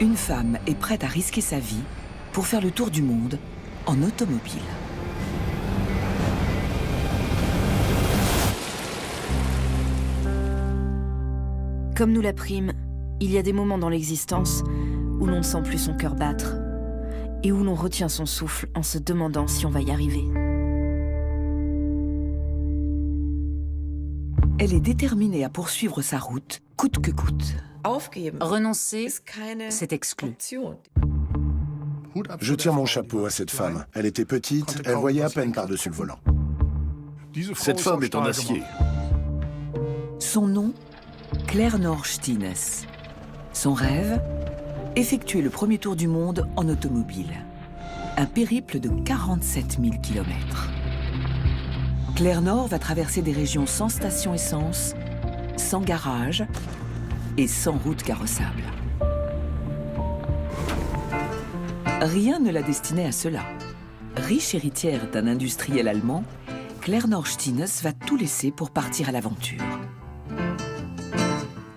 Une femme est prête à risquer sa vie pour faire le tour du monde en automobile. Comme nous l'apprîmes, il y a des moments dans l'existence où l'on ne sent plus son cœur battre et où l'on retient son souffle en se demandant si on va y arriver. Elle est déterminée à poursuivre sa route, coûte que coûte. Renoncer, c'est exclu. Je tire mon chapeau à cette femme. Elle était petite, elle voyait à peine par-dessus le volant. Cette femme est en acier. Son nom, Claire Norstines. Son rêve, effectuer le premier tour du monde en automobile. Un périple de 47 000 km. Claire Nord va traverser des régions sans station essence, sans garage et sans route carrossable. Rien ne la destinait à cela. Riche héritière d'un industriel allemand, Claire Norstines va tout laisser pour partir à l'aventure.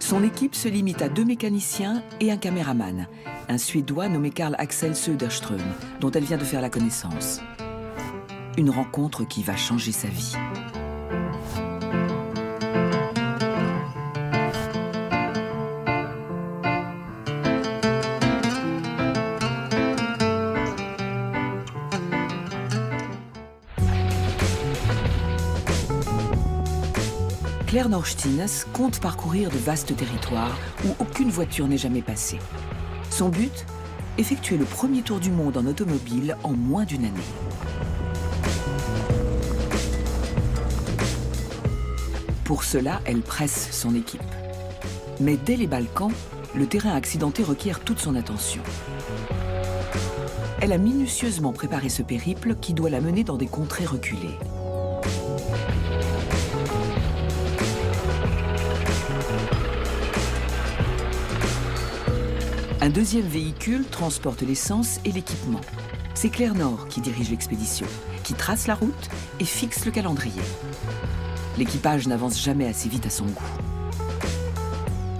Son équipe se limite à 2 mécaniciens et un caméraman, un Suédois nommé Karl Axel Söderström, dont elle vient de faire la connaissance. Une rencontre qui va changer sa vie. Claire Norstines compte parcourir de vastes territoires où aucune voiture n'est jamais passée. Son but ? Effectuer le premier tour du monde en automobile en moins d'une année. Pour cela, elle presse son équipe. Mais dès les Balkans, le terrain accidenté requiert toute son attention. Elle a minutieusement préparé ce périple qui doit la mener dans des contrées reculées. Un deuxième véhicule transporte l'essence et l'équipement. C'est Claire Nord qui dirige l'expédition, qui trace la route et fixe le calendrier. L'équipage n'avance jamais assez vite à son goût.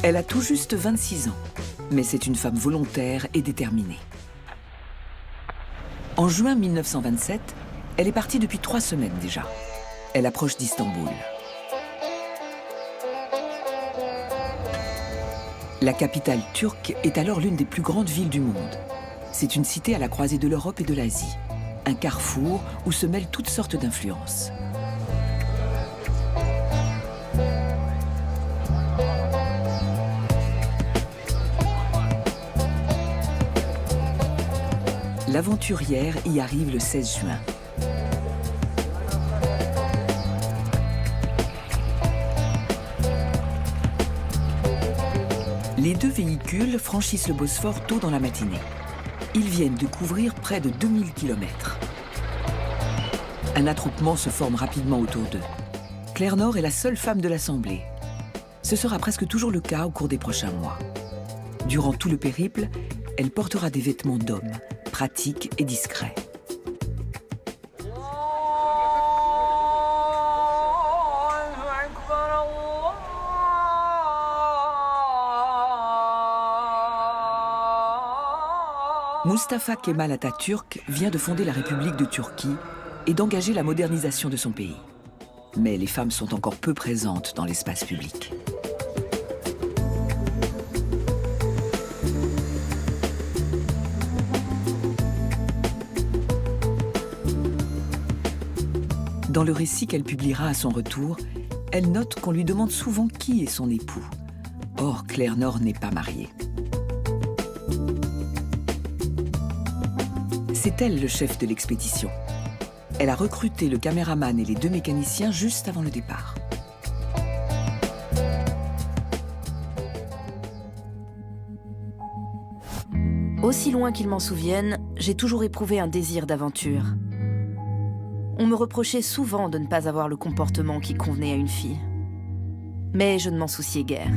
Elle a tout juste 26 ans, mais c'est une femme volontaire et déterminée. En juin 1927, elle est partie depuis 3 semaines déjà. Elle approche d'Istanbul. La capitale turque est alors l'une des plus grandes villes du monde. C'est une cité à la croisée de l'Europe et de l'Asie. Un carrefour où se mêlent toutes sortes d'influences. L'aventurière y arrive le 16 juin. Les 2 véhicules franchissent le Bosphore tôt dans la matinée. Ils viennent de couvrir près de 2000 km. Un attroupement se forme rapidement autour d'eux. Claire Nord est la seule femme de l'Assemblée. Ce sera presque toujours le cas au cours des prochains mois. Durant tout le périple, elle portera des vêtements d'homme, pratiques et discrets. Mustafa Kemal Atatürk vient de fonder la République de Turquie et d'engager la modernisation de son pays. Mais les femmes sont encore peu présentes dans l'espace public. Dans le récit qu'elle publiera à son retour, elle note qu'on lui demande souvent qui est son époux. Or, Claire Nord n'est pas mariée. C'est elle le chef de l'expédition. Elle a recruté le caméraman et les 2 mécaniciens juste avant le départ. Aussi loin qu'il m'en souvienne, j'ai toujours éprouvé un désir d'aventure. On me reprochait souvent de ne pas avoir le comportement qui convenait à une fille. Mais je ne m'en souciais guère.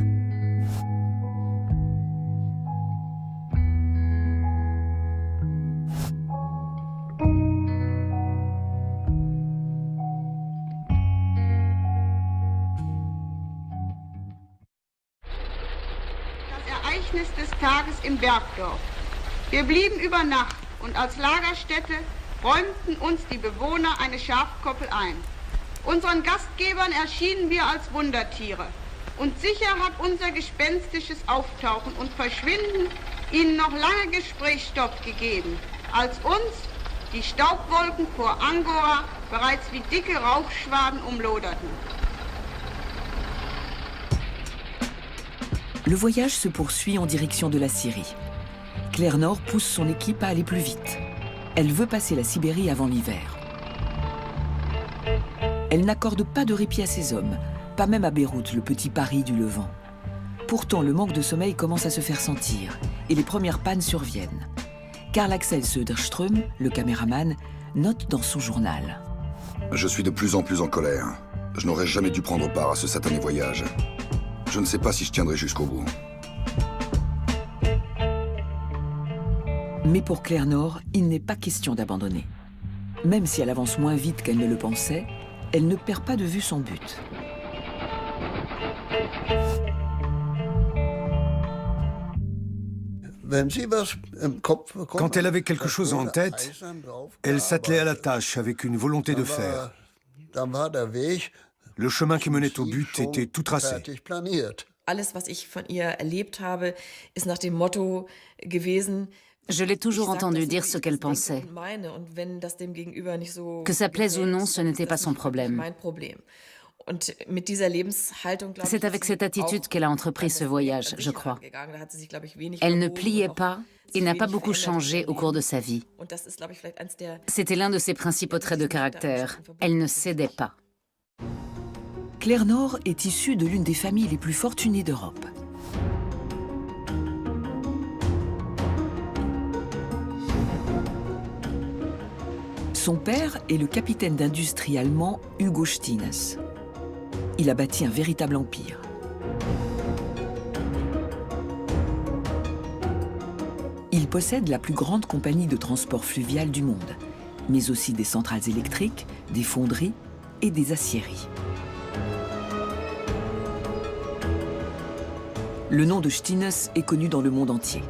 Ereignis des Tages im Bergdorf. Wir blieben über Nacht und als Lagerstätte räumten uns die Bewohner eine Schafkoppel ein. Unseren Gastgebern erschienen wir als Wundertiere. Und sicher hat unser gespenstisches Auftauchen und Verschwinden ihnen noch lange Gesprächsstoff gegeben, als uns die Staubwolken vor Angora bereits wie dicke Rauchschwaden umloderten. Le voyage se poursuit en direction de la Syrie. Claire Nord pousse son équipe à aller plus vite. Elle veut passer la Sibérie avant l'hiver. Elle n'accorde pas de répit à ses hommes, pas même à Beyrouth, le petit Paris du Levant. Pourtant, le manque de sommeil commence à se faire sentir et les premières pannes surviennent. Karl Axel Söderström, le caméraman, note dans son journal. Je suis de plus en plus en colère. Je n'aurais jamais dû prendre part à ce satané voyage. Je ne sais pas si je tiendrai jusqu'au bout. Mais pour Claire Nord, il n'est pas question d'abandonner. Même si elle avance moins vite qu'elle ne le pensait, elle ne perd pas de vue son but. Quand elle avait quelque chose en tête, elle s'attelait à la tâche avec une volonté de faire. Le chemin qui menait au but était tout tracé. Alles, was ich von ihr erlebt habe, ist nach dem Motto gewesen. Je l'ai toujours entendu dire ce qu'elle pensait. Que ça plaise ou non, ce n'était pas son problème. C'est avec cette attitude qu'elle a entrepris ce voyage, je crois. Elle ne pliait pas et n'a pas beaucoup changé au cours de sa vie. C'était l'un de ses principaux traits de caractère. Elle ne cédait pas. Claire Nord est issue de l'une des familles les plus fortunées d'Europe. Son père est le capitaine d'industrie allemand Hugo Stines. Il a bâti un véritable empire. Il possède la plus grande compagnie de transport fluvial du monde, mais aussi des centrales électriques, des fonderies et des aciéries. Le nom de Stines est connu dans le monde entier.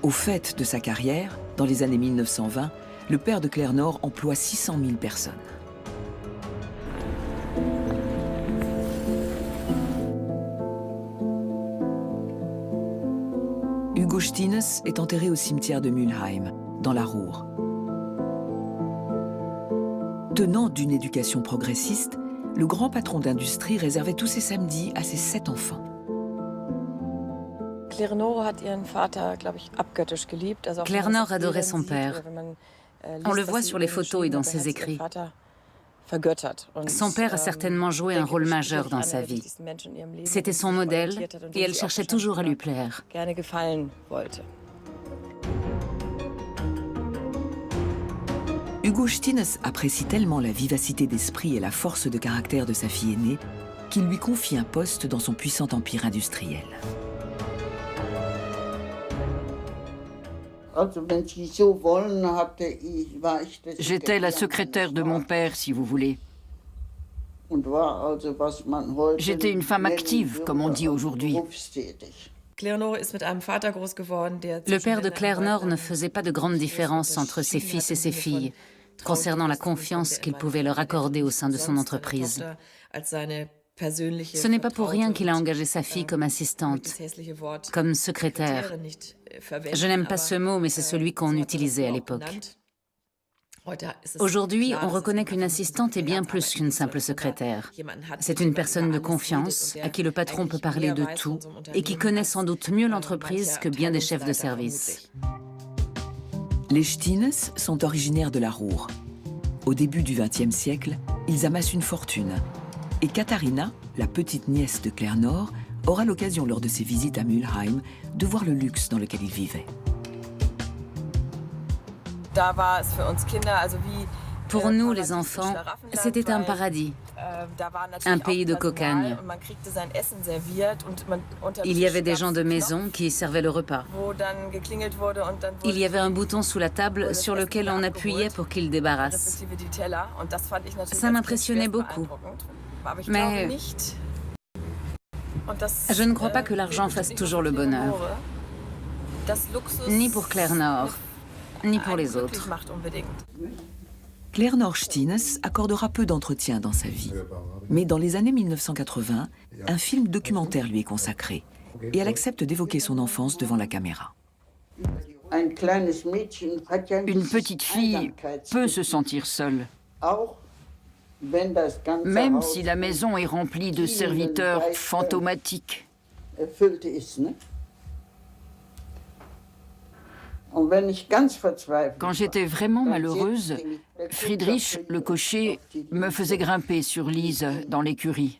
Au fait de sa carrière, dans les années 1920, le père de Claire Nord emploie 600 000 personnes. Hugo Stines est enterré au cimetière de Mülheim, dans la Ruhr. Tenant d'une éducation progressiste, le grand patron d'industrie réservait tous ses samedis à ses 7 enfants. Claire Nord adorait son père. On le voit sur les photos et dans ses écrits. Son père a certainement joué un rôle majeur dans sa vie. C'était son modèle et elle cherchait toujours à lui plaire. Hugo Stines apprécie tellement la vivacité d'esprit et la force de caractère de sa fille aînée qu'il lui confie un poste dans son puissant empire industriel. J'étais la secrétaire de mon père, si vous voulez. J'étais une femme active, comme on dit aujourd'hui. Le père de Claire Nord ne faisait pas de grande différence entre ses fils et ses filles, concernant la confiance qu'il pouvait leur accorder au sein de son entreprise. Ce n'est pas pour rien qu'il a engagé sa fille comme assistante, comme secrétaire. Je n'aime pas ce mot, mais c'est celui qu'on utilisait à l'époque. Aujourd'hui, on reconnaît qu'une assistante est bien plus qu'une simple secrétaire. C'est une personne de confiance, à qui le patron peut parler de tout, et qui connaît sans doute mieux l'entreprise que bien des chefs de service. Les Stines sont originaires de la Ruhr. Au début du XXe siècle, ils amassent une fortune. Et Katharina, la petite nièce de Claire Nord, aura l'occasion lors de ses visites à Mülheim de voir le luxe dans lequel ils vivaient. Pour nous, les enfants, c'était un paradis, un pays de cocagne. Il y avait des gens de maison qui servaient le repas. Il y avait un bouton sous la table sur lequel on appuyait pour qu'il débarrasse. Ça m'impressionnait beaucoup. Mais je ne crois pas que l'argent fasse toujours le bonheur. Ni pour Claire Nord, ni pour les autres. Claire Nord-Stines accordera peu d'entretien dans sa vie. Mais dans les années 1980, un film documentaire lui est consacré. Et elle accepte d'évoquer son enfance devant la caméra. Une petite fille peut se sentir seule. Même si la maison est remplie de serviteurs fantomatiques. Quand j'étais vraiment malheureuse, Friedrich, le cocher, me faisait grimper sur Lise dans l'écurie.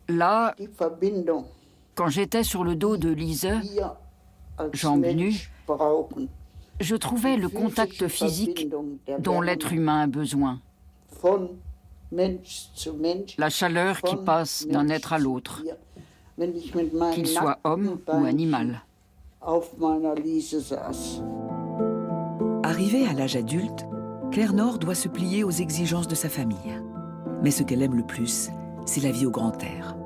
Là, quand j'étais sur le dos de Lise, jambes nues, je trouvais le contact physique dont l'être humain a besoin. La chaleur qui passe d'un être à l'autre, qu'il soit homme ou animal. Arrivée à l'âge adulte, Claire Nord doit se plier aux exigences de sa famille. Mais ce qu'elle aime le plus, c'est la vie au grand air.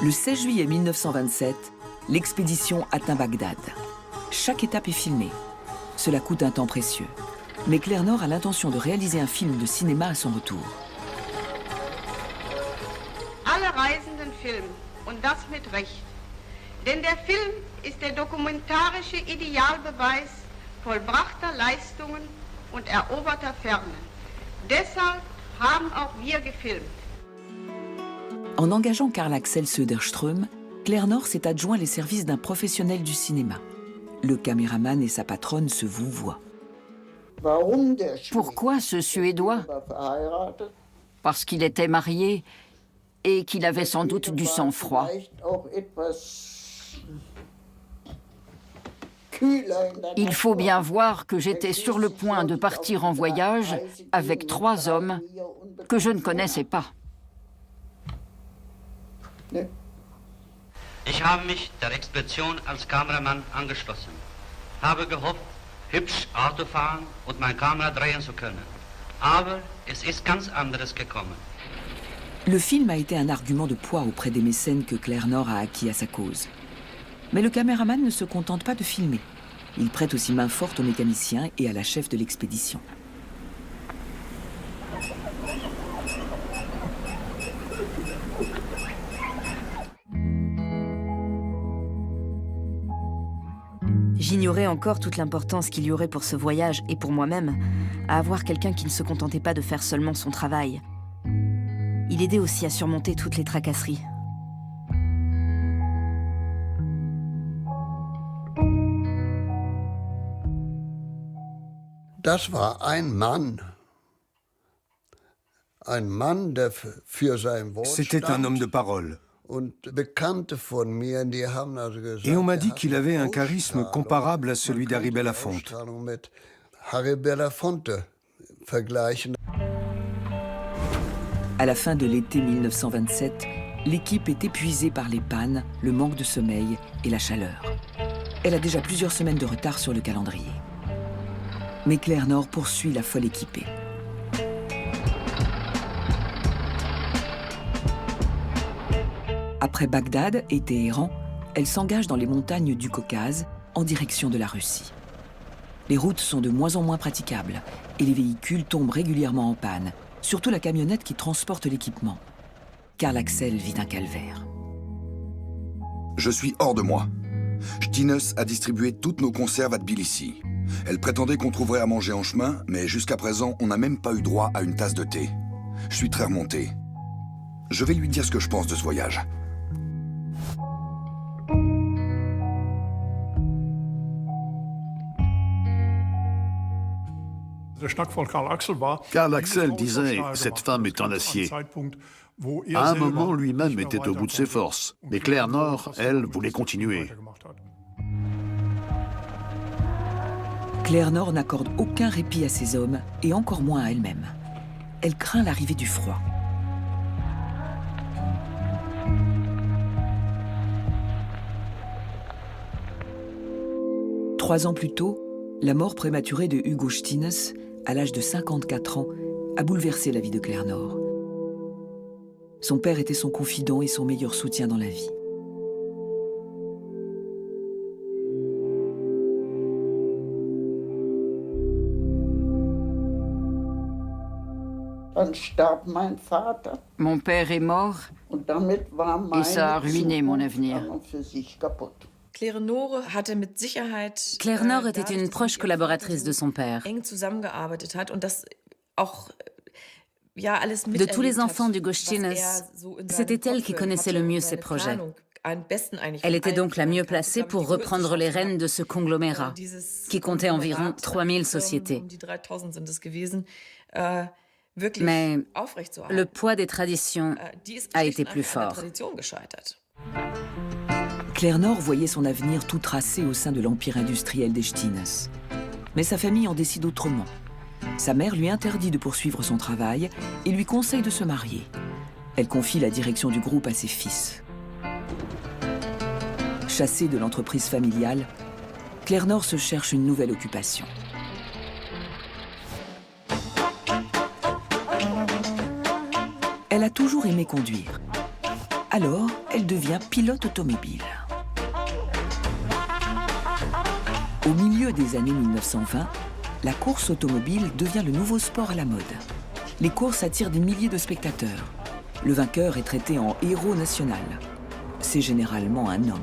Le 16 juillet 1927, l'expédition atteint Bagdad. Chaque étape est filmée. Cela coûte un temps précieux. Mais Claire Nord a l'intention de réaliser un film de cinéma à son retour. Alle Reisenden filmen, und das mit Recht. Denn der Film ist der dokumentarische Idealbeweis vollbrachter Leistungen und eroberter Ferne. Deshalb haben auch wir gefilmt. En engageant Karl-Axel Söderström, Claire Nord s'est adjoint les services d'un professionnel du cinéma. Le caméraman et sa patronne se vouvoient. Pourquoi ce Suédois? Parce qu'il était marié et qu'il avait sans doute du sang-froid. Il faut bien voir que j'étais sur le point de partir en voyage avec 3 hommes que je ne connaissais pas. Ich habe mich der Expedition als Kameramann angeschlossen. Habe gehofft, hübsch Auto fahren und meine Kamera drehen zu können. Aber es ist ganz anderes gekommen. Le film a été un argument de poids auprès des mécènes que Claire Nord a acquis à sa cause. Mais le caméraman ne se contente pas de filmer. Il prête aussi main forte aux mécaniciens et à la chef de l'expédition. J'ignorais encore toute l'importance qu'il y aurait pour ce voyage et pour moi-même à avoir quelqu'un qui ne se contentait pas de faire seulement son travail. Il aidait aussi à surmonter toutes les tracasseries. Das war ein Mann. Ein Mann, der für sein Wort C'était un homme de parole. und Bekannte von mir, die haben also gesagt, Et on m'a dit qu'il avait un charisme comparable à celui d'Harry Belafonte. Ausstrahlung mit Harry Belafonte vergleichen. À la fin de l'été 1927, l'équipe est épuisée par les pannes, le manque de sommeil et la chaleur. Elle a déjà plusieurs semaines de retard sur le calendrier. Mais Claire Nord poursuit la folle équipée. Après Bagdad et Téhéran, elle s'engage dans les montagnes du Caucase en direction de la Russie. Les routes sont de moins en moins praticables et les véhicules tombent régulièrement en panne, surtout la camionnette qui transporte l'équipement. Karl-Axel vit un calvaire. Je suis hors de moi. Stines a distribué toutes nos conserves à Tbilissi. Elle prétendait qu'on trouverait à manger en chemin, mais jusqu'à présent, on n'a même pas eu droit à une tasse de thé. Je suis très remonté. Je vais lui dire ce que je pense de ce voyage. Karl Axel disait « Cette femme est en acier ». À un moment, lui-même était au bout de ses forces. Mais Claire Nord, elle, voulait continuer. Claire Nord n'accorde aucun répit à ses hommes, et encore moins à elle-même. Elle craint l'arrivée du froid. Trois ans plus tôt, la mort prématurée de Hugo Stines, à l'âge de 54 ans, a bouleversé la vie de Claire Nord. Son père était son confident et son meilleur soutien dans la vie. Mon père est mort et ça a ruiné mon avenir. Claire Nore était une proche collaboratrice de son père. De tous les enfants du Gostines, c'était elle qui connaissait le mieux ces projets. Elle était donc la mieux placée pour reprendre les rênes de ce conglomérat, qui comptait environ 3000 sociétés. Mais le poids des traditions a été plus fort. Claire Nore voyait son avenir tout tracé au sein de l'empire industriel des Stines. Mais sa famille en décide autrement. Sa mère lui interdit de poursuivre son travail et lui conseille de se marier. Elle confie la direction du groupe à ses fils. Chassée de l'entreprise familiale, Claire Nore se cherche une nouvelle occupation. Elle a toujours aimé conduire. Alors, elle devient pilote automobile. Au milieu des années 1920, la course automobile devient le nouveau sport à la mode. Les courses attirent des milliers de spectateurs. Le vainqueur est traité en héros national. C'est généralement un homme.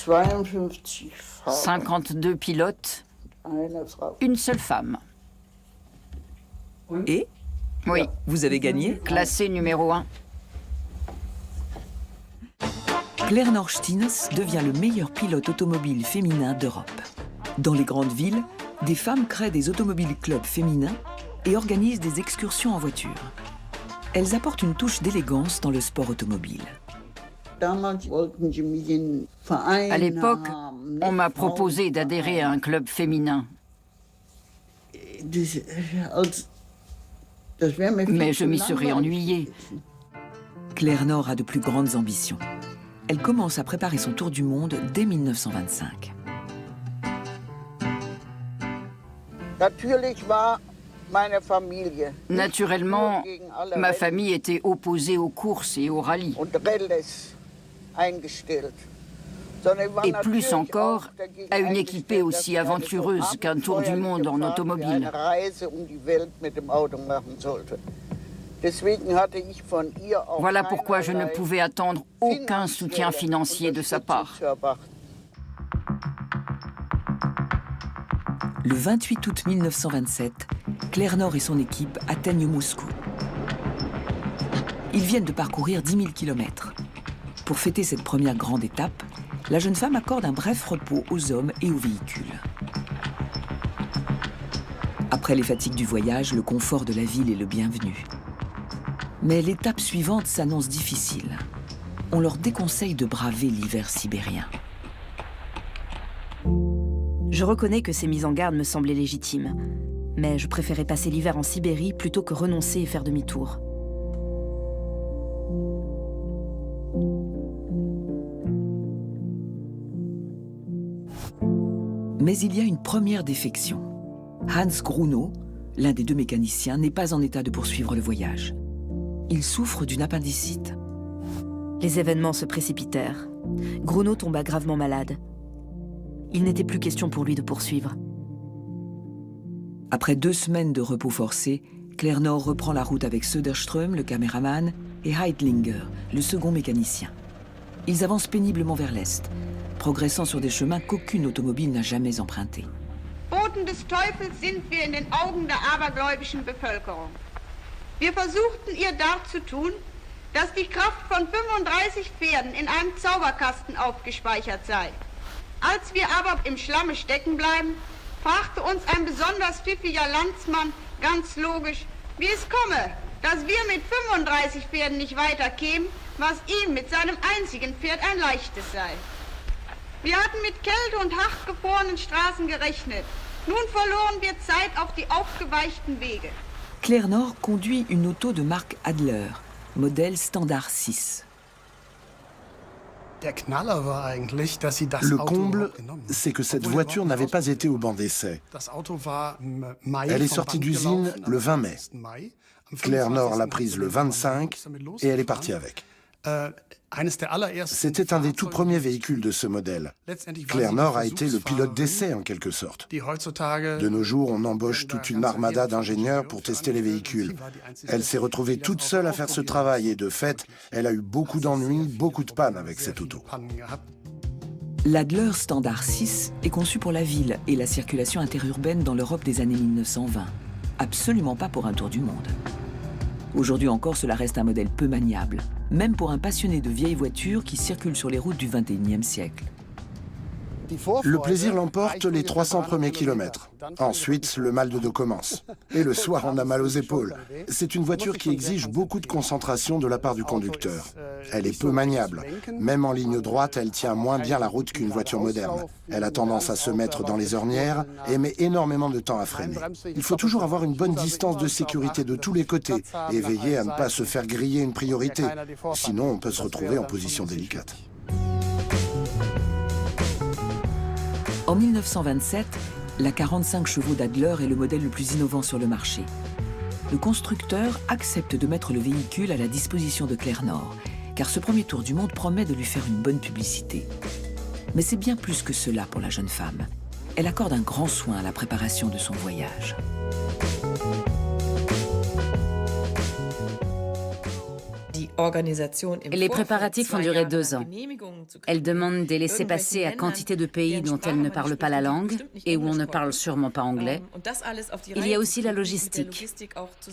« 52 pilotes, une seule femme. » Et? Oui. Vous avez gagné? Classée numéro 1. Claire Nore Stines devient le meilleur pilote automobile féminin d'Europe. Dans les grandes villes, des femmes créent des automobiles clubs féminins et organisent des excursions en voiture. Elles apportent une touche d'élégance dans le sport automobile. À l'époque, on m'a proposé d'adhérer à un club féminin. Mais je m'y serais ennuyée. Claire Nore a de plus grandes ambitions. Elle commence à préparer son tour du monde dès 1925. Naturellement, ma famille était opposée aux courses et aux rallyes. Et plus encore, à une équipée aussi aventureuse qu'un tour du monde en automobile. Voilà pourquoi je ne pouvais attendre aucun soutien financier de sa part. Le 28 août 1927, Claire Nore et son équipe atteignent Moscou. Ils viennent de parcourir 10 000 km. Pour fêter cette première grande étape, la jeune femme accorde un bref repos aux hommes et aux véhicules. Après les fatigues du voyage, le confort de la ville est le bienvenu. Mais l'étape suivante s'annonce difficile. On leur déconseille de braver l'hiver sibérien. Je reconnais que ces mises en garde me semblaient légitimes, mais je préférais passer l'hiver en Sibérie plutôt que renoncer et faire demi-tour. Mais il y a une première défection. Hans Grunow, l'un des deux mécaniciens, n'est pas en état de poursuivre le voyage. Il souffre d'une appendicite. Les événements se précipitèrent. Grunow tomba gravement malade. Il n'était plus question pour lui de poursuivre. Après 2 semaines de repos forcé, Claire Nore reprend la route avec Söderström, le caméraman, et Heidlinger, le second mécanicien. Ils avancent péniblement vers l'est, progressant sur des chemins qu'aucune automobile n'a jamais empruntés. Boten des Teufels sind wir in den Augen der abergläubischen Bevölkerung. Wir versuchten ihr darzutun, dass die Kraft von 35 Pferden in einem Zauberkasten aufgespeichert sei. Als wir aber im Schlamme stecken bleiben, fragte uns ein besonders pfiffiger Landsmann ganz logisch, wie es komme, dass wir mit 35 Pferden nicht weiterkämen, was ihm mit seinem einzigen Pferd ein leichtes sei. Wir hatten mit Kälte und hart gefrorenen Straßen gerechnet. Nun verloren wir Zeit auf die aufgeweichten Wege. Claire Nore conduit une auto de marque Adler, modèle Standard 6. Le comble, c'est que cette voiture n'avait pas été au banc d'essai. Elle est sortie d'usine le 20 mai. Claire Nord l'a prise le 25 et elle est partie avec. C'était un des tout premiers véhicules de ce modèle. Claire Nord a été le pilote d'essai en quelque sorte. De nos jours, on embauche toute une armada d'ingénieurs pour tester les véhicules. Elle s'est retrouvée toute seule à faire ce travail et de fait, elle a eu beaucoup d'ennuis, beaucoup de pannes avec cette auto. L'Adler Standard 6 est conçu pour la ville et la circulation interurbaine dans l'Europe des années 1920. Absolument pas pour un tour du monde. Aujourd'hui encore, cela reste un modèle peu maniable, même pour un passionné de vieilles voitures qui circulent sur les routes du XXIe siècle. Le plaisir l'emporte les 300 premiers kilomètres. Ensuite, le mal de dos commence. Et le soir, on a mal aux épaules. C'est une voiture qui exige beaucoup de concentration de la part du conducteur. Elle est peu maniable. Même en ligne droite, elle tient moins bien la route qu'une voiture moderne. Elle a tendance à se mettre dans les ornières et met énormément de temps à freiner. Il faut toujours avoir une bonne distance de sécurité de tous les côtés et veiller à ne pas se faire griller une priorité. Sinon, on peut se retrouver en position délicate. En 1927, la 45 chevaux d'Adler est le modèle le plus innovant sur le marché. Le constructeur accepte de mettre le véhicule à la disposition de Claire Nord, car ce premier tour du monde promet de lui faire une bonne publicité. Mais c'est bien plus que cela pour la jeune femme. Elle accorde un grand soin à la préparation de son voyage. Les préparatifs ont duré 2 ans. Elle demande des laissez-passer à quantité de pays dont elle ne parle pas la langue et où on ne parle sûrement pas anglais. Il y a aussi la logistique.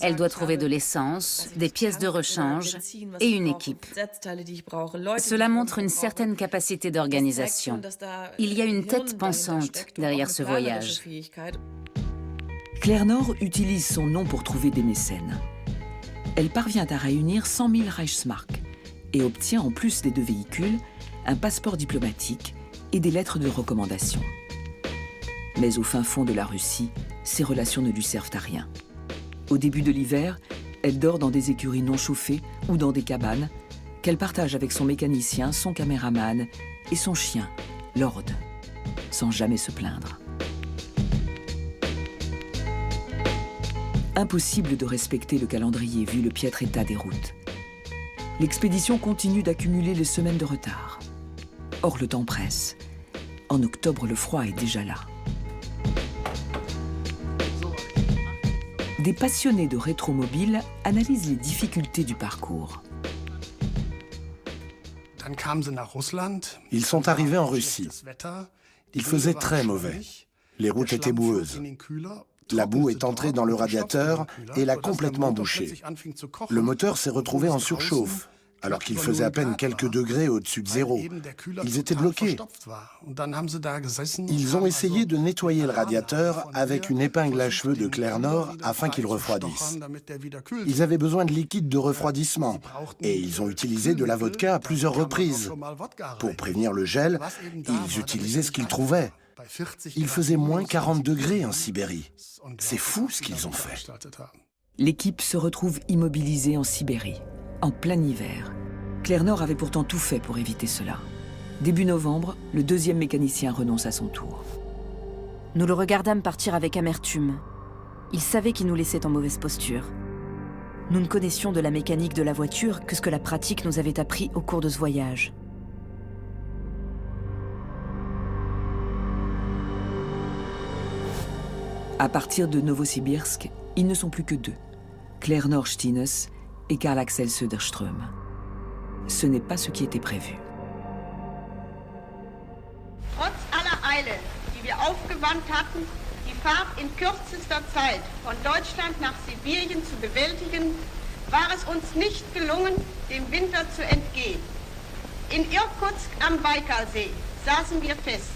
Elle doit trouver de l'essence, des pièces de rechange et une équipe. Cela montre une certaine capacité d'organisation. Il y a une tête pensante derrière ce voyage. Claire Nord utilise son nom pour trouver des mécènes. Elle parvient à réunir 100 000 Reichsmark et obtient, en plus des 2 véhicules, un passeport diplomatique et des lettres de recommandation. Mais au fin fond de la Russie, ces relations ne lui servent à rien. Au début de l'hiver, elle dort dans des écuries non chauffées ou dans des cabanes qu'elle partage avec son mécanicien, son caméraman et son chien, Lord, sans jamais se plaindre. Impossible de respecter le calendrier vu le piètre état des routes. L'expédition continue d'accumuler les semaines de retard. Or, le temps presse. En octobre, le froid est déjà là. Des passionnés de rétromobile analysent les difficultés du parcours. Ils sont arrivés en Russie. Il faisait très mauvais. Les routes étaient boueuses. La boue est entrée dans le radiateur et l'a complètement bouché. Le moteur s'est retrouvé en surchauffe, alors qu'il faisait à peine quelques degrés au-dessus de zéro. Ils étaient bloqués. Ils ont essayé de nettoyer le radiateur avec une épingle à cheveux de Claire Nord afin qu'il refroidisse. Ils avaient besoin de liquide de refroidissement et ils ont utilisé de la vodka à plusieurs reprises. Pour prévenir le gel, ils utilisaient ce qu'ils trouvaient. Il faisait moins 40 degrés en Sibérie. C'est fou ce qu'ils ont fait. L'équipe se retrouve immobilisée en Sibérie, en plein hiver. Claire Nord avait pourtant tout fait pour éviter cela. Début novembre, le 2e mécanicien renonce à son tour. Nous le regardâmes partir avec amertume. Il savait qu'il nous laissait en mauvaise posture. Nous ne connaissions de la mécanique de la voiture que ce que la pratique nous avait appris au cours de ce voyage. À partir de Novosibirsk, ils ne sont plus que 2, Claire Nord Stines et Karl Axel Söderström. Ce n'est pas ce qui était prévu. Trotz aller Eile, die wir aufgewandt hatten, die Fahrt in kürzester Zeit von Deutschland nach Sibirien zu bewältigen, war es uns nicht gelungen, dem Winter zu entgehen. In Irkutsk am Baikalsee saßen wir fest.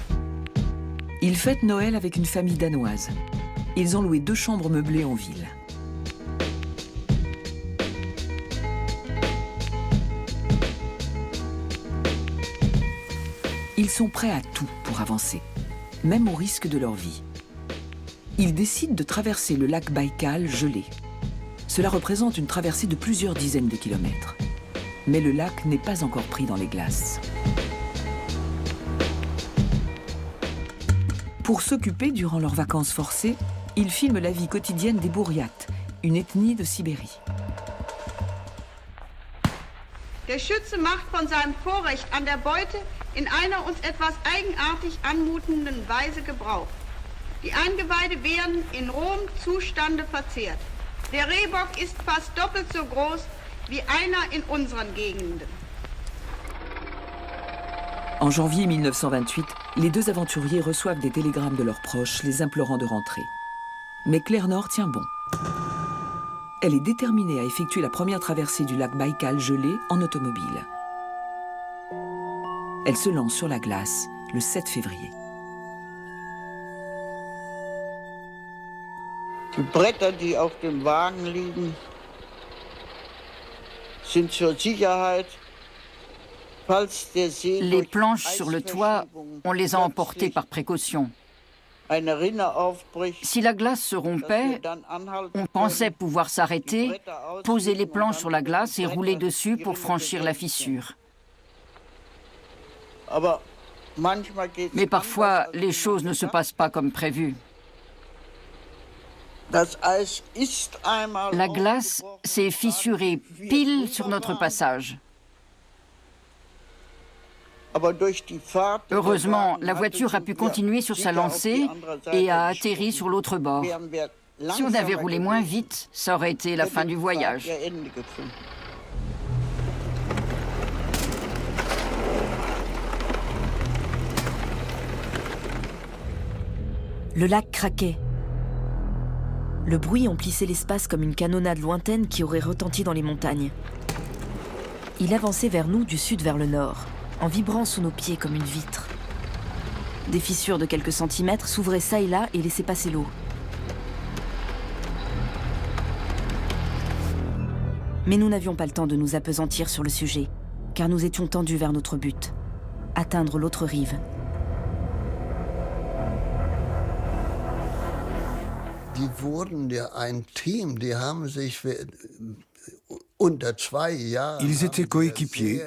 Ils fêtent Noël avec une famille danoise. Ils ont loué 2 chambres meublées en ville. Ils sont prêts à tout pour avancer, même au risque de leur vie. Ils décident de traverser le lac Baïkal gelé. Cela représente une traversée de plusieurs dizaines de kilomètres. Mais le lac n'est pas encore pris dans les glaces. Pour s'occuper, durant leurs vacances forcées, ils filment la vie quotidienne des Bouriates, une ethnie de Sibérie. Der Schütze macht von seinem Vorrecht an der Beute in einer uns etwas eigenartig anmutenden Weise Gebrauch. Die Eingeweide werden in rohem Zustande verzehrt. Der Rehbock ist fast doppelt so groß wie einer in unseren Gegenden. En janvier 1928, les deux aventuriers reçoivent des télégrammes de leurs proches les implorant de rentrer. Mais Claire Nord tient bon. Elle est déterminée à effectuer la première traversée du lac Baïkal gelé en automobile. Elle se lance sur la glace le 7 février. Die Bretter, die auf dem Wagen liegen, sind zur Sicherheit. Les planches sur le toit, on les a emportées par précaution. Si la glace se rompait, on pensait pouvoir s'arrêter, poser les planches sur la glace et rouler dessus pour franchir la fissure. Mais parfois, les choses ne se passent pas comme prévu. La glace s'est fissurée pile sur notre passage. Heureusement, la voiture a pu continuer sur sa lancée et a atterri sur l'autre bord. Si on avait roulé moins vite, ça aurait été la fin du voyage. Le lac craquait. Le bruit emplissait l'espace comme une canonnade lointaine qui aurait retenti dans les montagnes. Il avançait vers nous du sud vers le nord, en vibrant sous nos pieds comme une vitre. Des fissures de quelques centimètres s'ouvraient çà et là et laissaient passer l'eau. Mais nous n'avions pas le temps de nous appesantir sur le sujet, car nous étions tendus vers notre but, atteindre l'autre rive. Die wurden ja ein Team, die haben sich unter 2 Jahren Ils étaient coéquipiers.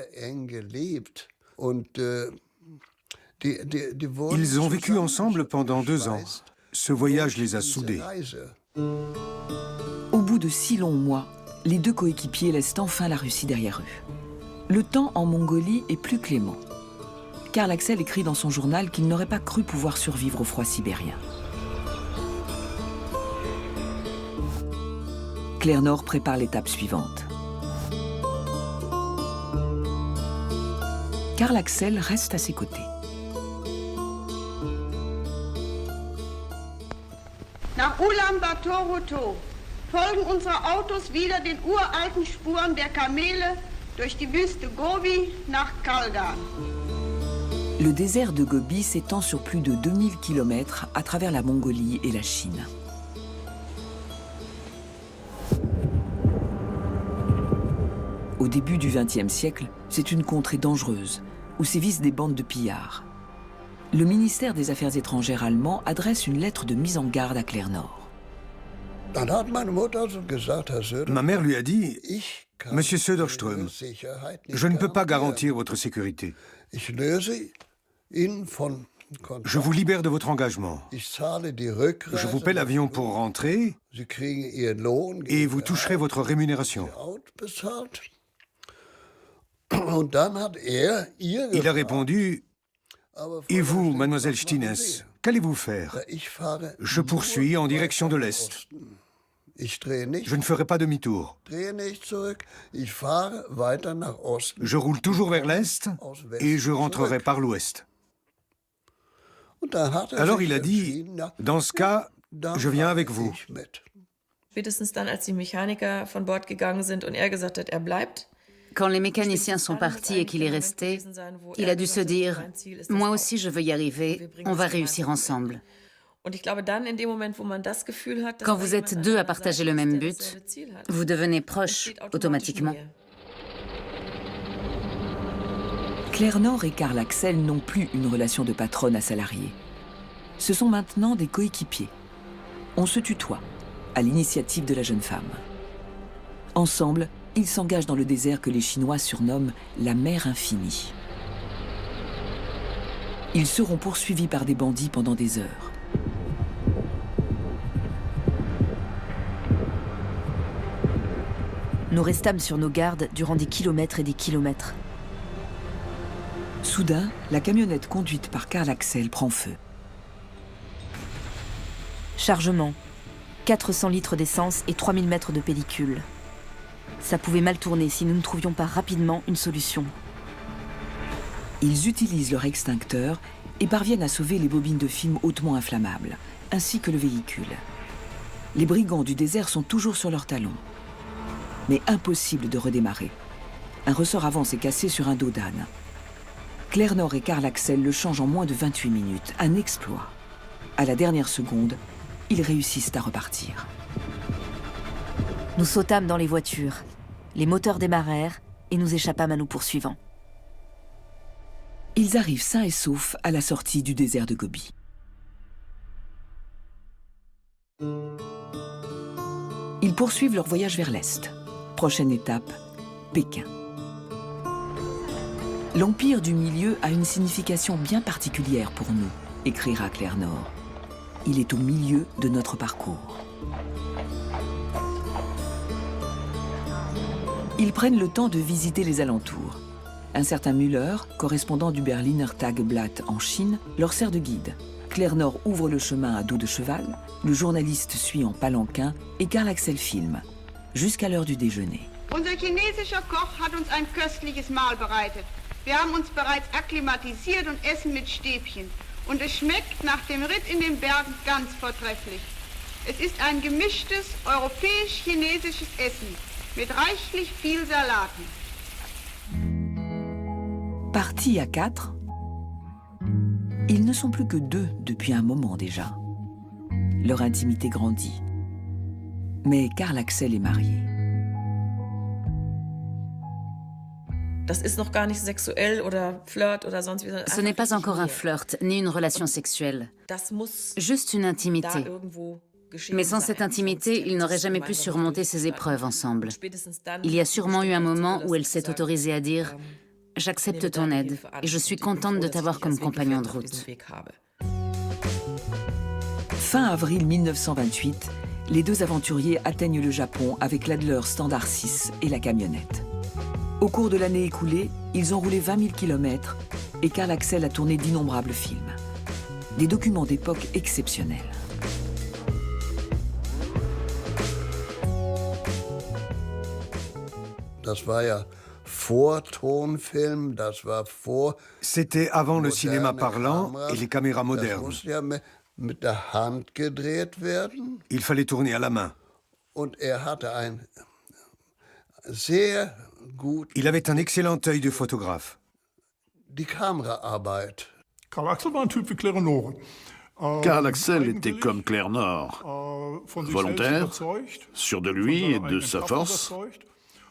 Ils ont vécu ensemble pendant 2 ans. Ce voyage les a soudés. Au bout de 6 longs mois, les deux coéquipiers laissent enfin la Russie derrière eux. Le temps en Mongolie est plus clément. Karl Axel écrit dans son journal qu'il n'aurait pas cru pouvoir survivre au froid sibérien. Claire Nord prépare l'étape suivante. Karl Axel reste à ses côtés. Nach Ulaanbaatar folgen unsere Autos wieder den uralten Spuren der Kamele durch die Wüste Gobi nach Kalgan. Le désert de Gobi s'étend sur plus de 2000 km à travers la Mongolie et la Chine. Au début du XXe siècle, c'est une contrée dangereuse, où sévissent des bandes de pillards. Le ministère des Affaires étrangères allemand adresse une lettre de mise en garde à Claire Nord. Ma mère lui a dit, « Monsieur Söderström, je ne peux pas garantir votre sécurité. Je vous libère de votre engagement. Je vous paie l'avion pour rentrer et vous toucherez votre rémunération. » Il a répondu, « Et vous, mademoiselle Stines, qu'allez-vous faire? Je poursuis en direction de l'Est. Je ne ferai pas demi-tour. Je roule toujours vers l'Est et je rentrerai par l'Ouest. » Alors il a dit, « Dans ce cas, je viens avec vous. » Spätestens dann, als die Mechaniker von Bord gegangen sind und er gesagt hat, er bleibt. Quand les mécaniciens sont partis et qu'il est resté, il a dû se dire « Moi aussi, je veux y arriver, on va réussir ensemble. » Quand vous êtes deux à partager le même but, vous devenez proches automatiquement. Claire Nord et Karl Axel n'ont plus une relation de patronne à salarié. Ce sont maintenant des coéquipiers. On se tutoie, à l'initiative de la jeune femme. Ensemble, ils s'engagent dans le désert que les Chinois surnomment la mer infinie. Ils seront poursuivis par des bandits pendant des heures. Nous restâmes sur nos gardes durant des kilomètres et des kilomètres. Soudain, la camionnette conduite par Karl Axel prend feu. Chargement, 400 litres d'essence et 3000 mètres de pellicule. Ça pouvait mal tourner si nous ne trouvions pas rapidement une solution. Ils utilisent leur extincteur et parviennent à sauver les bobines de film hautement inflammables, ainsi que le véhicule. Les brigands du désert sont toujours sur leurs talons. Mais impossible de redémarrer. Un ressort avant s'est cassé sur un dos d'âne. Claire Nord et Karl Axel le changent en moins de 28 minutes. Un exploit. À la dernière seconde, ils réussissent à repartir. Nous sautâmes dans les voitures. Les moteurs démarrèrent et nous échappâmes à nos poursuivants. Ils arrivent sains et saufs à la sortie du désert de Gobi. Ils poursuivent leur voyage vers l'Est. Prochaine étape, Pékin. L'Empire du Milieu a une signification bien particulière pour nous, écrira Claire Nord. Il est au milieu de notre parcours. Ils prennent le temps de visiter les alentours. Un certain Müller, correspondant du Berliner Tageblatt en Chine, leur sert de guide. Claire Nord ouvre le chemin à dos de cheval, le journaliste suit en palanquin et Karl Axel filme, jusqu'à l'heure du déjeuner. Unser chinesischer Koch hat uns ein köstliches Mahl bereitet. Wir haben uns bereits akklimatisiert und essen mit Stäbchen. Und es schmeckt nach dem Ritt in den Bergen ganz vortrefflich. Es ist ein gemischtes europäisch-chinesisches Essen mit reichlich viel Salaten. Partis à 4, ils ne sont plus que 2 depuis un moment déjà. Leur intimité grandit. Mais Karl Axel est marié. Ce n'est pas encore un flirt, ni une relation sexuelle. Juste une intimité. Mais sans cette intimité, ils n'auraient jamais pu surmonter ces épreuves ensemble. Il y a sûrement eu un moment où elle s'est autorisée à dire « J'accepte ton aide et je suis contente de t'avoir comme compagnon de route ». Fin avril 1928, les 2 aventuriers atteignent le Japon avec l'Adler Standard 6 et la camionnette. Au cours de l'année écoulée, ils ont roulé 20 000 km et Karl Axel a tourné d'innombrables films. Des documents d'époque exceptionnels. C'était avant le cinéma parlant et les caméras modernes. Il fallait tourner à la main. Il avait un excellent œil de photographe. Karl Axel était comme Claire Nord, volontaire, sûr de lui et de sa force.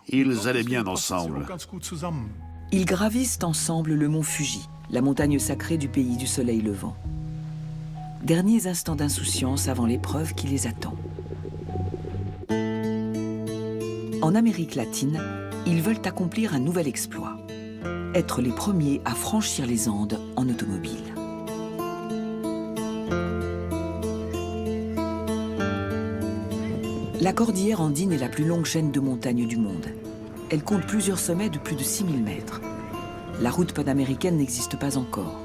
Ils allaient bien ensemble. Ils gravissent ensemble le mont Fuji, la montagne sacrée du pays du soleil levant. Derniers instants d'insouciance avant l'épreuve qui les attend. En Amérique latine, ils veulent accomplir un nouvel exploit. Être les premiers à franchir les Andes en automobile. La cordillère andine est la plus longue chaîne de montagnes du monde. Elle compte plusieurs sommets de plus de 6000 mètres. La route panaméricaine n'existe pas encore.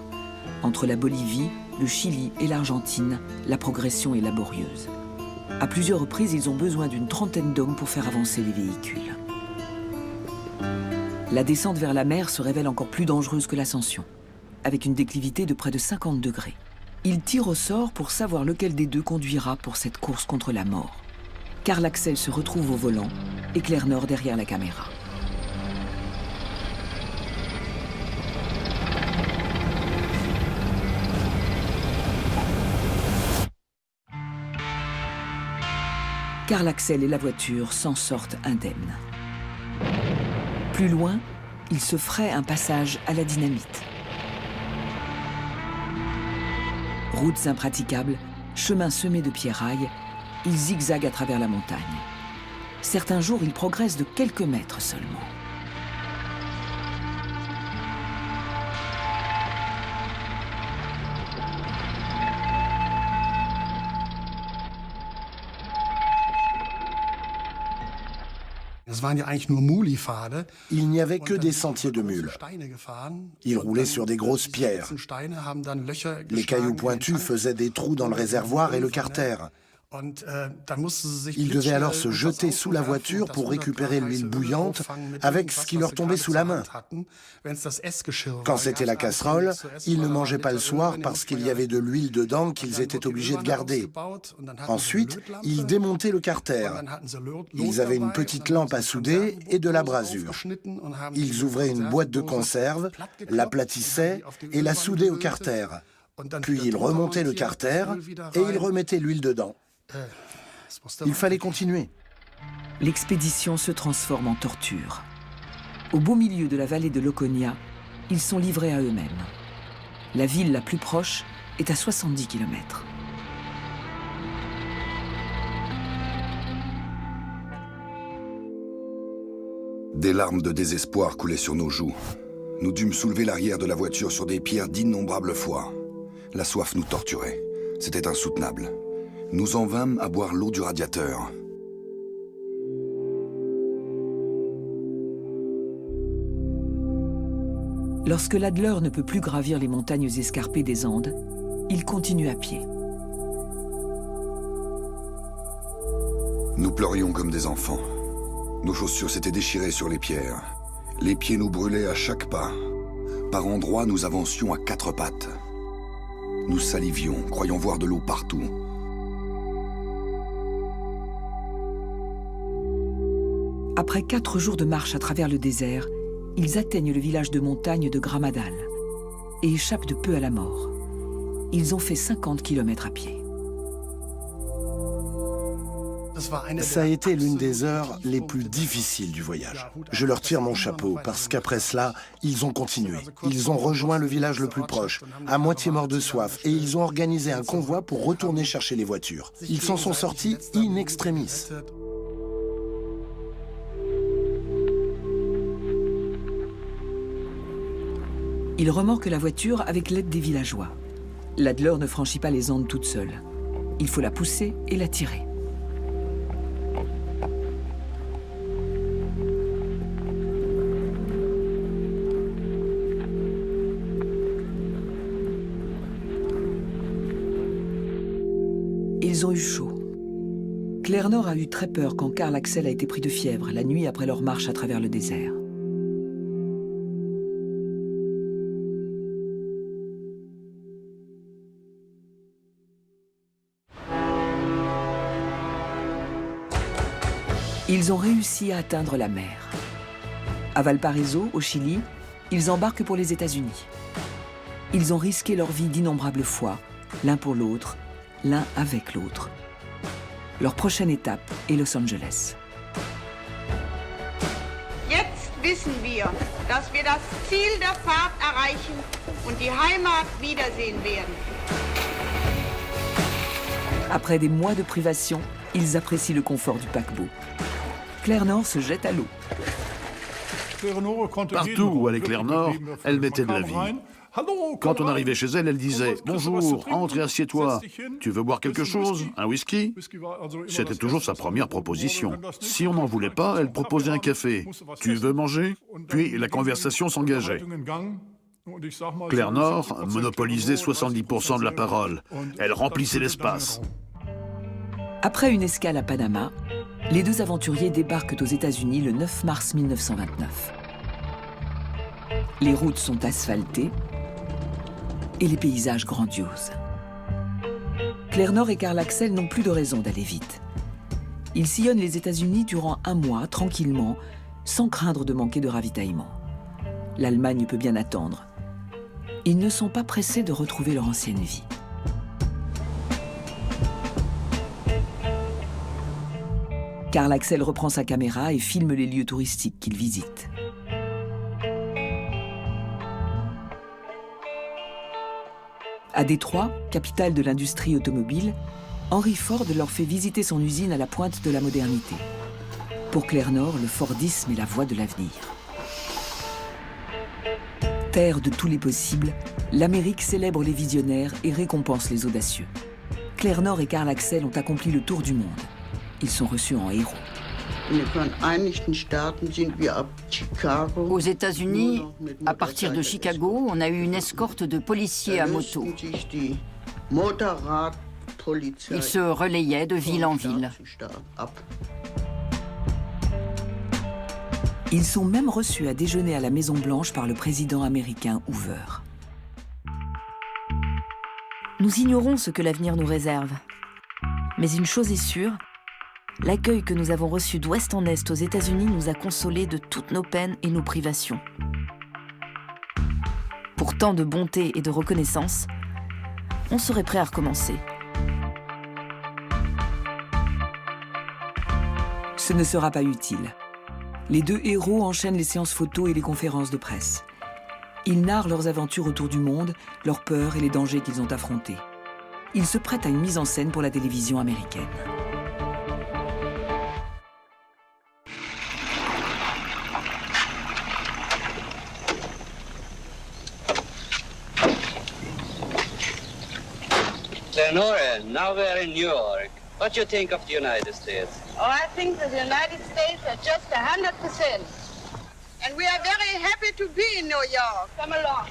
Entre la Bolivie, le Chili et l'Argentine, la progression est laborieuse. À plusieurs reprises, ils ont besoin d'une trentaine d'hommes pour faire avancer les véhicules. La descente vers la mer se révèle encore plus dangereuse que l'ascension, avec une déclivité de près de 50 degrés. Ils tirent au sort pour savoir lequel des 2 conduira pour cette course contre la mort. Karl Axel se retrouve au volant et Claire Nord derrière la caméra. Karl Axel et la voiture s'en sortent indemnes. Plus loin, il se fraie un passage à la dynamite. Routes impraticables, chemins semés de pierrailles, ils zigzaguent à travers la montagne. Certains jours, ils progressent de quelques mètres seulement. Il n'y avait que des sentiers de mules. Ils roulaient sur des grosses pierres. Les cailloux pointus faisaient des trous dans le réservoir et le carter. Ils devaient alors se jeter sous la voiture pour récupérer l'huile bouillante avec ce qui leur tombait sous la main. Quand c'était la casserole, ils ne mangeaient pas le soir parce qu'il y avait de l'huile dedans qu'ils étaient obligés de garder. Ensuite, ils démontaient le carter. Ils avaient une petite lampe à souder et de la brasure. Ils ouvraient une boîte de conserve, l'aplatissaient et la soudaient au carter. Puis ils remontaient le carter et ils remettaient l'huile dedans. Il fallait continuer. L'expédition se transforme en torture. Au beau milieu de la vallée de l'Oconia, ils sont livrés à eux-mêmes. La ville la plus proche est à 70 km. Des larmes de désespoir coulaient sur nos joues. Nous dûmes soulever l'arrière de la voiture sur des pierres d'innombrables fois. La soif nous torturait. C'était insoutenable. Nous en vînmes à boire l'eau du radiateur. Lorsque l'Adler ne peut plus gravir les montagnes escarpées des Andes, il continue à pied. Nous pleurions comme des enfants. Nos chaussures s'étaient déchirées sur les pierres. Les pieds nous brûlaient à chaque pas. Par endroits, nous avancions à quatre pattes. Nous salivions, croyant voir de l'eau partout. Après 4 jours de marche à travers le désert, ils atteignent le village de montagne de Gramadal et échappent de peu à la mort. Ils ont fait 50 km à pied. Ça a été l'une des heures les plus difficiles du voyage. Je leur tire mon chapeau parce qu'après cela, ils ont continué. Ils ont rejoint le village le plus proche, à moitié morts de soif, et ils ont organisé un convoi pour retourner chercher les voitures. Ils s'en sont sortis in extremis. Ils remorquent la voiture avec l'aide des villageois. L'Adler ne franchit pas les Andes toute seule. Il faut la pousser et la tirer. Ils ont eu chaud. Claire-Nord a eu très peur quand Karl Axel a été pris de fièvre la nuit après leur marche à travers le désert. Ils ont réussi à atteindre la mer. À Valparaiso, au Chili, ils embarquent pour les États-Unis. Ils ont risqué leur vie d'innombrables fois, l'un pour l'autre, l'un avec l'autre. Leur prochaine étape est Los Angeles. Jetzt wissen wir, dass wir das Ziel der Fahrt erreichen und die Heimat wiedersehen werden. Après des mois de privation, ils apprécient le confort du paquebot. Claire-Nord se jette à l'eau. Partout où allait Claire-Nord, elle mettait de la vie. Quand on arrivait chez elle, elle disait « Bonjour, entre et assieds-toi. Tu veux boire quelque chose? Un whisky ?» C'était toujours sa première proposition. Si on n'en voulait pas, elle proposait un café. « Tu veux manger ?» Puis la conversation s'engageait. Claire-Nord monopolisait 70% de la parole. Elle remplissait l'espace. Après une escale à Panama, les deux aventuriers débarquent aux États-Unis le 9 mars 1929. Les routes sont asphaltées et les paysages grandioses. Claire-Nord et Karl Axel n'ont plus de raison d'aller vite. Ils sillonnent les États-Unis durant 1 mois, tranquillement, sans craindre de manquer de ravitaillement. L'Allemagne peut bien attendre. Ils ne sont pas pressés de retrouver leur ancienne vie. Karl Axel reprend sa caméra et filme les lieux touristiques qu'il visite. À Détroit, capitale de l'industrie automobile, Henry Ford leur fait visiter son usine à la pointe de la modernité. Pour Claire-Nord, le Fordisme est la voie de l'avenir. Terre de tous les possibles, l'Amérique célèbre les visionnaires et récompense les audacieux. Claire-Nord et Karl Axel ont accompli le tour du monde. Ils sont reçus en héros. Aux États-Unis, à partir de Chicago, on a eu une escorte de policiers à moto. Ils se relayaient de ville en ville. Ils sont même reçus à déjeuner à la Maison-Blanche par le président américain Hoover. Nous ignorons ce que l'avenir nous réserve. Mais une chose est sûre, l'accueil que nous avons reçu d'ouest en est aux États-Unis nous a consolés de toutes nos peines et nos privations. Pour tant de bonté et de reconnaissance, on serait prêt à recommencer. Ce ne sera pas utile. Les deux héros enchaînent les séances photos et les conférences de presse. Ils narrent leurs aventures autour du monde, leurs peurs et les dangers qu'ils ont affrontés. Ils se prêtent à une mise en scène pour la télévision américaine. Leonora, now we're in New York. What do you think of the United States? Oh, I think that the United States are just 100%. And we are very happy to be in New York. Come along.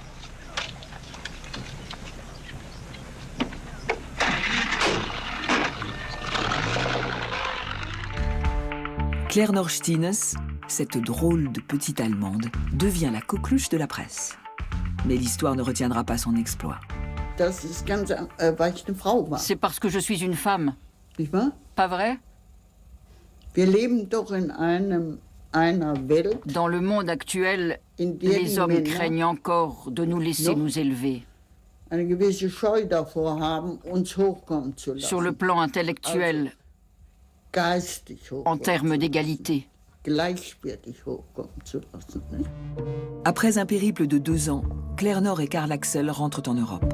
Claire Norstines, cette drôle de petite Allemande, devient la coqueluche de la presse. Mais l'histoire ne retiendra pas son exploit. C'est parce que je suis une femme. Pas vrai? Dans le monde actuel, les hommes craignent encore de nous laisser nous élever. Sur le plan intellectuel, en termes d'égalité. Après un périple de 2 ans, Claire Nord et Karl Axel rentrent en Europe.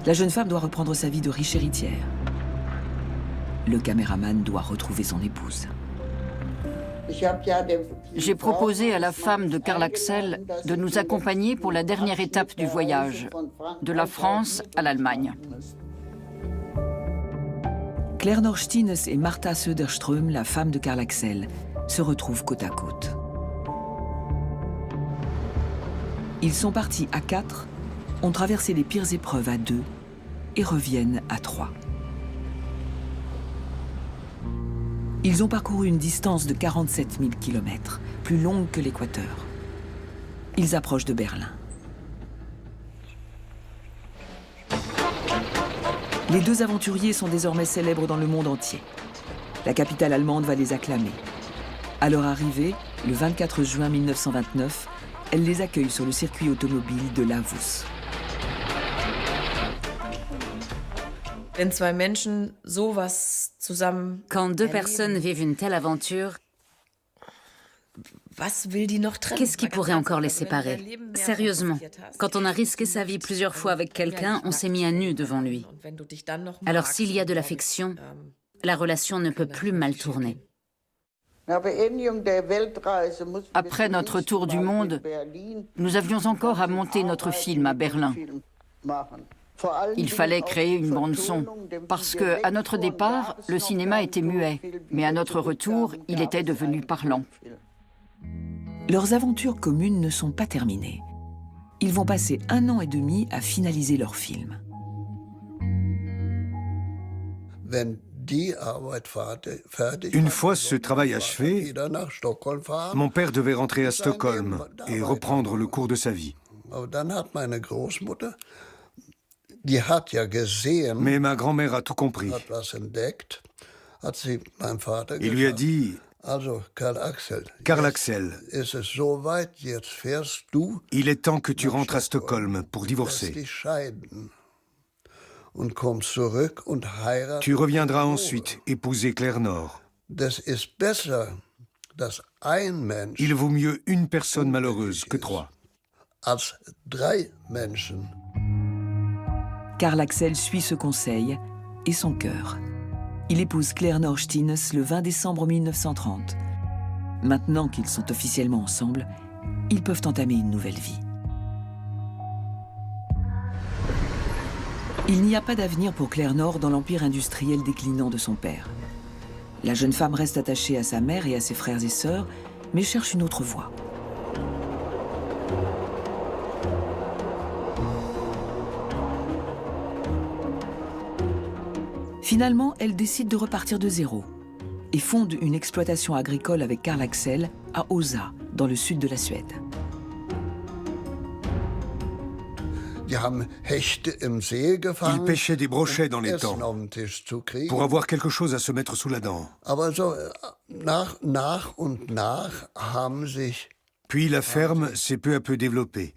La jeune femme doit reprendre sa vie de riche héritière. Le caméraman doit retrouver son épouse. J'ai proposé à la femme de Karl Axel de nous accompagner pour la dernière étape du voyage, de la France à l'Allemagne. Claire Norstines et Martha Söderström, la femme de Karl Axel, se retrouvent côte à côte. Ils sont partis à 4, ont traversé les pires épreuves à 2 et reviennent à 3. Ils ont parcouru une distance de 47 000 km, plus longue que l'équateur. Ils approchent de Berlin. Les deux aventuriers sont désormais célèbres dans le monde entier. La capitale allemande va les acclamer. À leur arrivée, le 24 juin 1929, elle les accueille sur le circuit automobile de Lavus. Quand deux personnes vivent une telle aventure, qu'est-ce qui pourrait encore les séparer? Sérieusement, quand on a risqué sa vie plusieurs fois avec quelqu'un, on s'est mis à nu devant lui. Alors s'il y a de l'affection, la relation ne peut plus mal tourner. Après notre tour du monde, nous avions encore à monter notre film à Berlin. Il fallait créer une bande-son, parce que, à notre départ, le cinéma était muet, mais à notre retour, il était devenu parlant. Leurs aventures communes ne sont pas terminées. Ils vont passer 1 an et demi à finaliser leur film. Une fois ce travail achevé, mon père devait rentrer à Stockholm et reprendre le cours de sa vie. Mais ma grand-mère a tout compris. Il lui a dit: Karl Axel, il est temps que tu rentres à Stockholm pour divorcer. Tu reviendras ensuite épouser Claire Nord. Il vaut mieux une personne malheureuse que 3. Karl Axel suit ce conseil et son cœur. Il épouse Claire Norstines le 20 décembre 1930. Maintenant qu'ils sont officiellement ensemble, ils peuvent entamer une nouvelle vie. Il n'y a pas d'avenir pour Claire Nord dans l'empire industriel déclinant de son père. La jeune femme reste attachée à sa mère et à ses frères et sœurs, mais cherche une autre voie. Finalement, elle décide de repartir de zéro et fonde une exploitation agricole avec Karl Axel à Åsa, dans le sud de la Suède. Ils pêchaient des brochets dans les temps pour avoir quelque chose à se mettre sous la dent. Puis la ferme s'est peu à peu développée.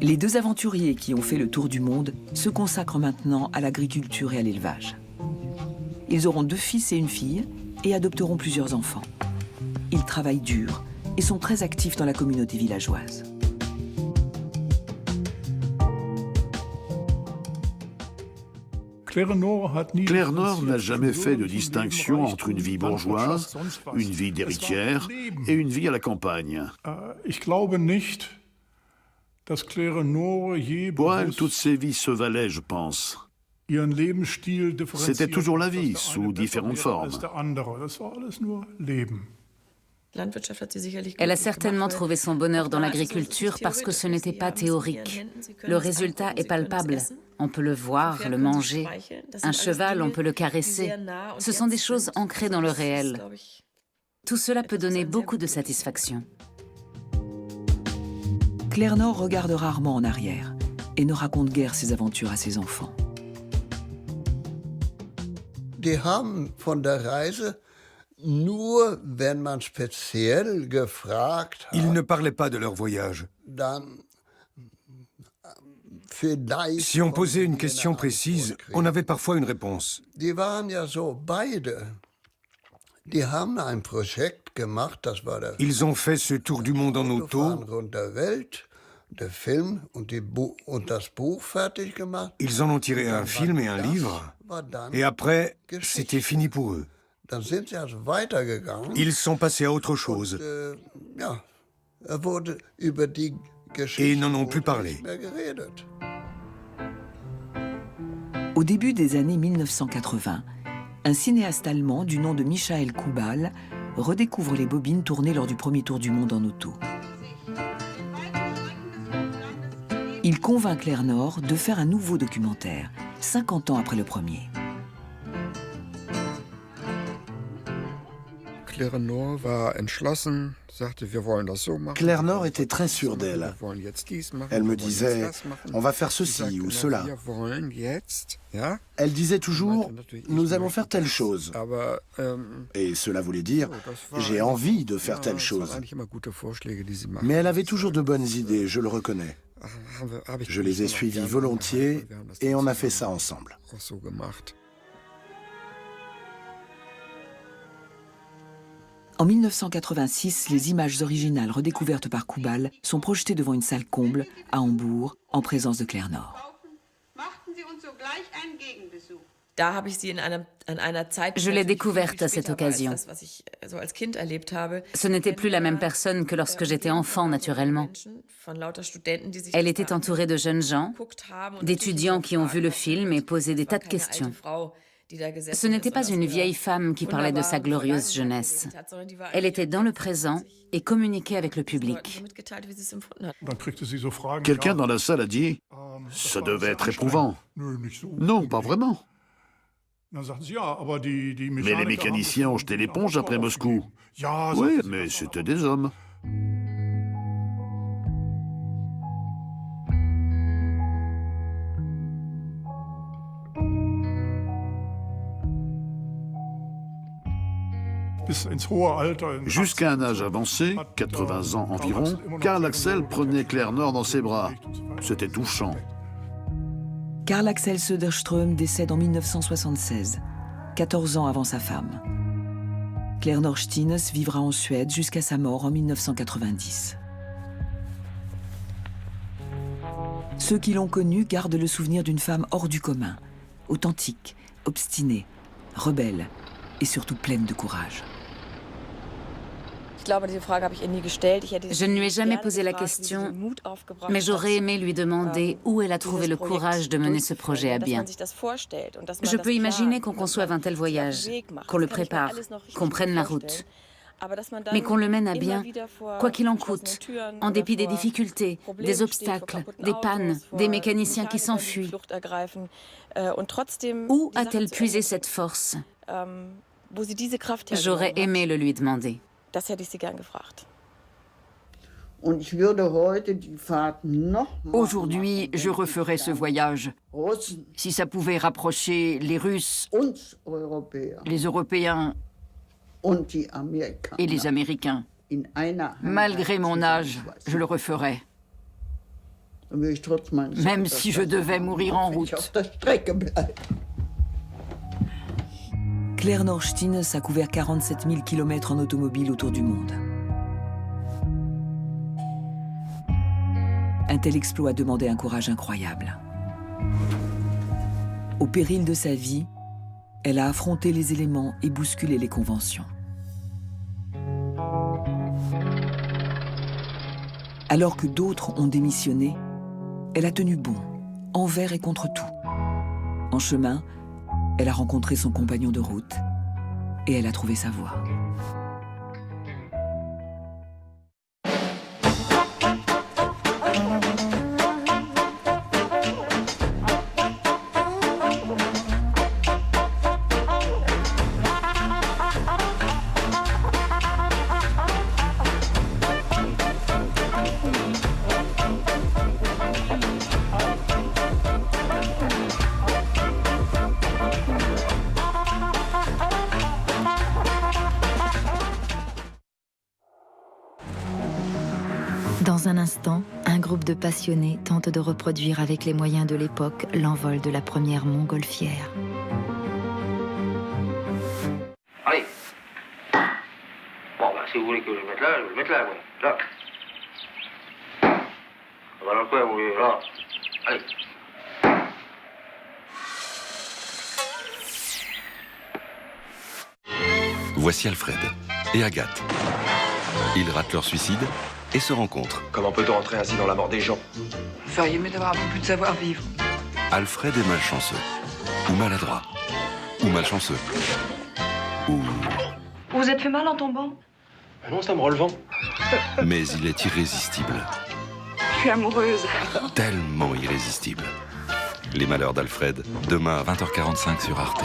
Les deux aventuriers qui ont fait le tour du monde se consacrent maintenant à l'agriculture et à l'élevage. Ils auront 2 fils et une fille et adopteront plusieurs enfants. Ils travaillent dur et sont très actifs dans la communauté villageoise. Claire Nord n'a jamais fait de distinction entre une vie bourgeoise, une vie d'héritière et une vie à la campagne. Pour elle, toutes ces vies se valaient, je pense. C'était toujours la vie, sous différentes formes. Elle a certainement trouvé son bonheur dans l'agriculture parce que ce n'était pas théorique. Le résultat est palpable. On peut le voir, le manger. Un cheval, on peut le caresser. Ce sont des choses ancrées dans le réel. Tout cela peut donner beaucoup de satisfaction. Claire Nord regarde rarement en arrière et ne raconte guère ses aventures à ses enfants. Die haben von der Reise nur, wenn man speziell gefragt hat, Ils ne parlaient pas de leur voyage. Si on posait une question précise, on avait parfois une réponse. Die waren ja so beide. Die haben ein Projekt gemacht, das war der Ils ont fait ce tour du monde en auto. rund der Welt, der Film und das Buch fertig gemacht. Ils en ont tiré un film et un livre. Et après, c'était fini pour eux. Dann sind sie also weitergegangen. Ils sont passés à autre chose Ja, wurde über die Geschichte et n'en ont plus parlé. nicht mehr geredet. Au début des années 1980, un cinéaste allemand du nom de Michael Kubal redécouvre les bobines tournées lors du premier tour du monde en auto. Il convainc Claire Nord de faire un nouveau documentaire, 50 ans après le premier. Claire Nord war entschlossen, sagte, wir wollen das so machen. Claire Nord était très sûre d'elle. Elle me disait, on va faire ceci ou cela. Elle disait toujours, nous allons faire telle chose. Et cela voulait dire, j'ai envie de faire telle chose. Mais elle avait toujours de bonnes idées, je le reconnais. Je les ai suivies volontiers et on a fait ça ensemble. En 1986, les images originales redécouvertes par Kubal sont projetées devant une salle comble à Hambourg, en présence de Claire Nord. Je l'ai découverte à cette occasion. Ce n'était plus la même personne que lorsque j'étais enfant, naturellement. Elle était entourée de jeunes gens, d'étudiants qui ont vu le film et posé des tas de questions. Ce n'était pas une vieille femme qui parlait de sa glorieuse jeunesse. Elle était dans le présent et communiquait avec le public. Quelqu'un dans la salle a dit « Ça devait être éprouvant ». Non, pas vraiment. Mais les mécaniciens ont jeté l'éponge après Moscou. Oui, mais c'était des hommes. Jusqu'à un âge avancé, 80 ans environ, Karl Axel prenait Claire Nord dans ses bras. C'était touchant. Karl Axel Söderström décède en 1976, 14 ans avant sa femme. Claire Nord Stines vivra en Suède jusqu'à sa mort en 1990. Ceux qui l'ont connue gardent le souvenir d'une femme hors du commun, authentique, obstinée, rebelle et surtout pleine de courage. Je ne lui ai jamais posé la question, mais j'aurais aimé lui demander où elle a trouvé le courage de mener ce projet à bien. Je peux imaginer qu'on conçoive un tel voyage, qu'on le prépare, qu'on prenne la route, mais qu'on le mène à bien, quoi qu'il en coûte, en dépit des difficultés, des obstacles, des pannes, des mécaniciens qui s'enfuient. Où a-t-elle puisé cette force? J'aurais aimé le lui demander. Aujourd'hui, je referais ce voyage. Si ça pouvait rapprocher les Russes, les Européens et les Américains. Malgré mon âge, je le referais. Même si je devais mourir en route. Claire Norstines a couvert 47 000 km en automobile autour du monde. Un tel exploit demandait un courage incroyable. Au péril de sa vie, elle a affronté les éléments et bousculé les conventions. Alors que d'autres ont démissionné, elle a tenu bon, envers et contre tout. En chemin, elle a rencontré son compagnon de route et elle a trouvé sa voie. Dans un instant, un groupe de passionnés tente de reproduire avec les moyens de l'époque l'envol de la première montgolfière. Allez. Bon, bah, si vous voulez que je le mette là, je vais le mettre là, oui. Là. On va dans le coin, oui, là. Allez. Voici Alfred et Agathe. Ils ratent leur suicide et se rencontrent. Comment peut-on entrer ainsi dans la mort des gens? Vous feriez mieux d'avoir un peu plus de savoir-vivre. Alfred est malchanceux, ou maladroit, ou malchanceux, ou... Vous êtes fait mal en tombant? Non, c'est en me relevant. Mais il est irrésistible. Je suis amoureuse. Tellement irrésistible. Les malheurs d'Alfred, demain à 20h45 sur Arte.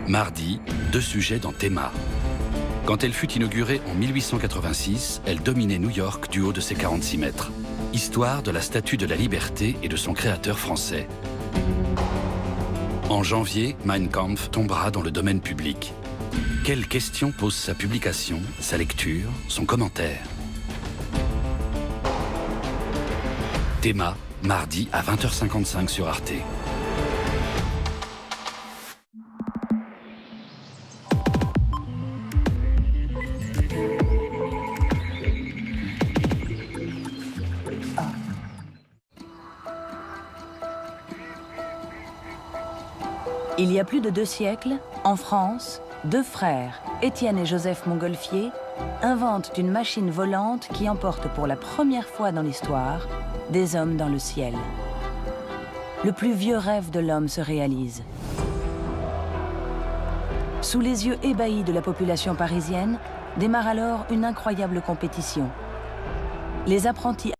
Mardi, 2 sujets dans Théma. Quand elle fut inaugurée en 1886, elle dominait New York du haut de ses 46 mètres. Histoire de la Statue de la Liberté et de son créateur français. En janvier, Mein Kampf tombera dans le domaine public. Quelles questions pose sa publication, sa lecture, son commentaire? Théma, mardi à 20h55 sur Arte. Il y a plus de 2 siècles, en France, 2 frères, Étienne et Joseph Montgolfier, inventent une machine volante qui emporte pour la première fois dans l'histoire des hommes dans le ciel. Le plus vieux rêve de l'homme se réalise. Sous les yeux ébahis de la population parisienne, démarre alors une incroyable compétition. Les apprentis